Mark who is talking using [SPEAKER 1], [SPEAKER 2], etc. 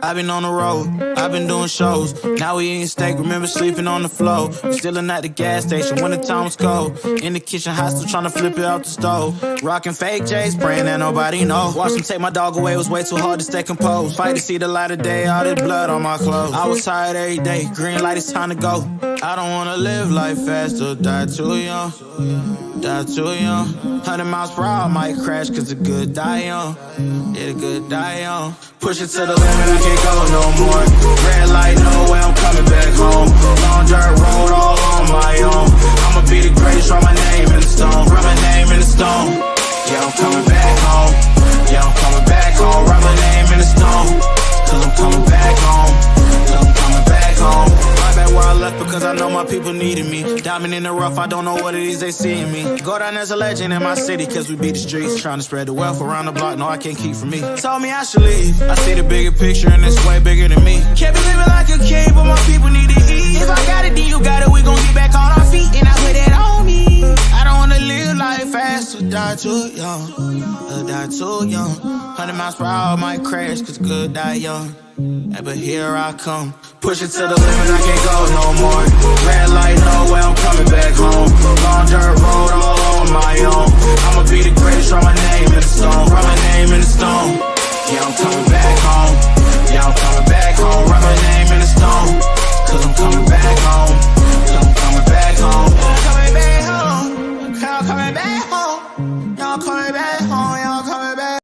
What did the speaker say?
[SPEAKER 1] I've been on the road, I've been doing shows. Now we eating steak, remember sleeping on the floor. Stealing at the gas station when the time was cold. In the kitchen, hot still trying to flip it out the stove. Rocking fake J's, praying that nobody know. Watch them take my dog away, it was way too hard to stay composed. Fight to see the light of day, all this blood on my clothes. I was tired every day, green light, it's time to go. I don't wanna live life fast or die too young. Die too young. 100 miles per hour, I might crash cause the good die young. Yeah, the good die young. Push it to the limit, I can't go no more. Red light, no way, I'm coming back home. Long dirt road, all on my own. I'ma be the greatest, write my name in the stone. Write my name in the stone. Yeah, I'm coming back home. Yeah, I'm coming back home. Write my name in the stone. Cause I'm coming back home. Cause I'm coming back home. Right back where I left because I know my people needed me. Diamond in the rough, I don't know what it is they see in me. Go down as a legend in my city cause we beat the streets. Trying to spread the wealth around the block, no I can't keep from me. Told me I should leave, I see the bigger picture and it's way bigger than me. Can't be living like a king, but my people need to eat. If I got it, then you got it, we gon' get back on our feet. And I put it on me. I don't wanna live life fast or die too young. Or die too young. 100 miles per hour, might crash cause good die young. Yeah, but here I come. Push it to the limit, I can't go no more. Red light, no way, I'm coming back home. Long dirt road, all on my own. I'ma be the greatest, write my name in the stone. Write my name in the stone. Yeah, I'm coming back home. Yeah, I'm coming back home. Write my name in the stone. Cause I'm coming back home. Cause I'm coming back home.